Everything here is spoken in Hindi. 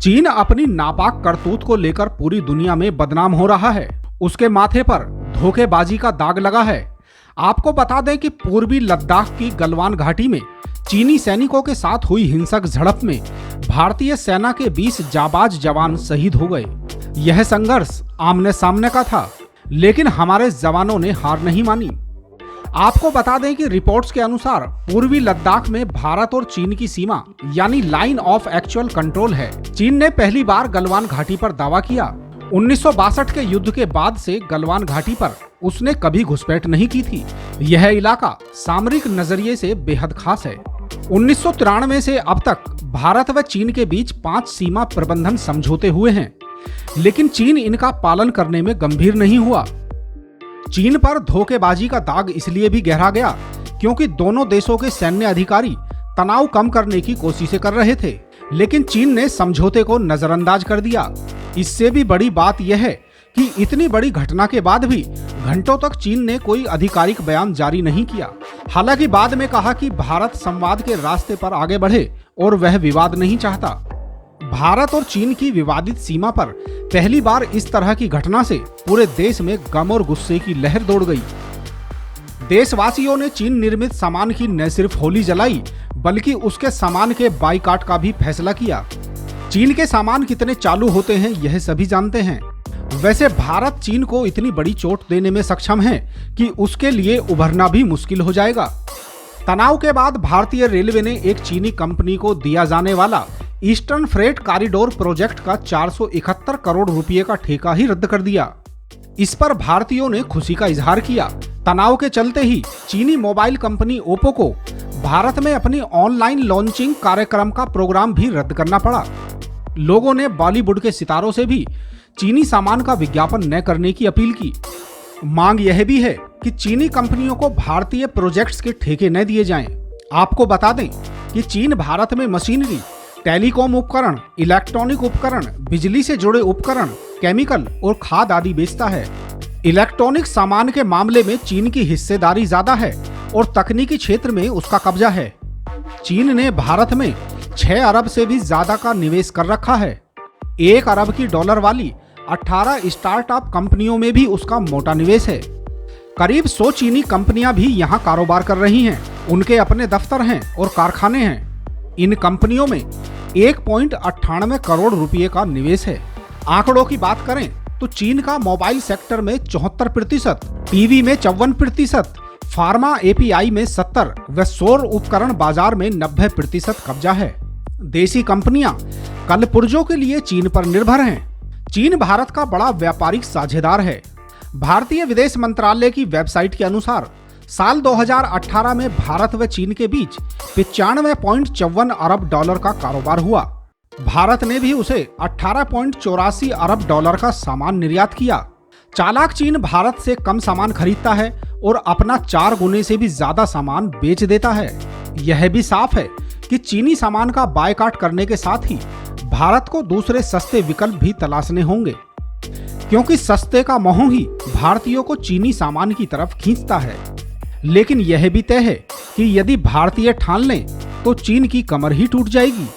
चीन अपनी नापाक करतूत को लेकर पूरी दुनिया में बदनाम हो रहा है। उसके माथे पर धोखेबाजी का दाग लगा है। आपको बता दें कि पूर्वी लद्दाख की गलवान घाटी में चीनी सैनिकों के साथ हुई हिंसक झड़प में भारतीय सेना के 20 जाबाज जवान शहीद हो गए। यह संघर्ष आमने सामने का था, लेकिन हमारे जवानों ने हार नहीं मानी। आपको बता दें कि रिपोर्ट्स के अनुसार पूर्वी लद्दाख में भारत और चीन की सीमा यानी लाइन ऑफ एक्चुअल कंट्रोल है। चीन ने पहली बार गलवान घाटी पर दावा किया। 1962 के युद्ध के बाद से गलवान घाटी पर उसने कभी घुसपैठ नहीं की थी। यह इलाका सामरिक नजरिए से बेहद खास है। 1993 से अब तक भारत व चीन के बीच 5 सीमा प्रबंधन समझौते हुए हैं, लेकिन चीन इनका पालन करने में गंभीर नहीं हुआ। चीन पर धोखेबाजी का दाग इसलिए भी गहरा गया क्योंकि दोनों देशों के सैन्य अधिकारी तनाव कम करने की कोशिशें कर रहे थे, लेकिन चीन ने समझौते को नजरअंदाज कर दिया। इससे भी बड़ी बात यह है कि इतनी बड़ी घटना के बाद भी घंटों तक चीन ने कोई आधिकारिक बयान जारी नहीं किया। हालांकि बाद में कहा कि भारत संवाद के रास्ते पर आगे बढ़े और वह विवाद नहीं चाहता। भारत और चीन की विवादित सीमा पर पहली बार इस तरह की घटना से पूरे देश में गम और गुस्से की लहर दौड़ गई। देशवासियों ने चीन निर्मित सामान की न सिर्फ होली जलाई, बल्कि उसके सामान के बाइकाट का भी फैसला किया। चीन के सामान कितने चालू होते हैं यह सभी जानते हैं। वैसे भारत चीन को इतनी बड़ी चोट देने में सक्षम है कि उसके लिए उभरना भी मुश्किल हो जाएगा। तनाव के बाद भारतीय रेलवे ने एक चीनी कंपनी को दिया जाने वाला ईस्टर्न फ्रेट कॉरिडोर प्रोजेक्ट का 471 करोड़ रुपए का ठेका ही रद्द कर दिया। इस पर भारतीयों ने खुशी का इजहार किया। तनाव के चलते ही चीनी मोबाइल कंपनी ओप्पो को भारत में अपनी ऑनलाइन लॉन्चिंग कार्यक्रम का प्रोग्राम भी रद्द करना पड़ा। लोगों ने बॉलीवुड के सितारों से भी चीनी सामान का विज्ञापन न करने की अपील की। मांग यह भी है कि चीनी कंपनियों को भारतीय प्रोजेक्ट्स के ठेके न दिए जाएं। आपको बता दें कि चीन भारत में मशीनरी, टेलीकॉम उपकरण, इलेक्ट्रॉनिक उपकरण, बिजली से जुड़े उपकरण, केमिकल और खाद आदि बेचता है। इलेक्ट्रॉनिक सामान के मामले में चीन की हिस्सेदारी ज्यादा है और तकनीकी क्षेत्र में उसका कब्जा है। चीन ने भारत में 6 अरब से भी ज्यादा का निवेश कर रखा है। 1 अरब की डॉलर वाली 18 स्टार्टअप कंपनियों में भी उसका मोटा निवेश है। करीब 100 चीनी कंपनियां भी यहां कारोबार कर रही हैं। उनके अपने दफ्तर हैं और कारखाने हैं। इन कंपनियों में 1.98 करोड़ रुपए का निवेश है। आंकड़ों की बात करें तो चीन का मोबाइल सेक्टर में 74%, टीवी में 54%, फार्मा एपीआई में 70% व सौर उपकरण बाजार में 90% कब्जा है। देसी कंपनियां कलपुर्जों के लिए चीन पर निर्भर हैं। चीन भारत का बड़ा व्यापारिक साझेदार है। भारतीय विदेश मंत्रालय की वेबसाइट के अनुसार साल 2018 में भारत व चीन के बीच 95.54 अरब डॉलर का कारोबार हुआ। भारत ने भी उसे 18.84 अरब डॉलर का सामान निर्यात किया। चालाक चीन भारत से कम सामान खरीदता है और अपना 4 गुने से भी ज्यादा सामान बेच देता है। यह भी साफ है कि चीनी सामान का बायकॉट करने के साथ ही भारत को दूसरे सस्ते विकल्प भी तलाशने होंगे, क्योंकि सस्ते का मोह ही भारतीयों को चीनी सामान की तरफ खींचता है। लेकिन यह भी तय है कि यदि भारतीय ठान लें तो चीन की कमर ही टूट जाएगी।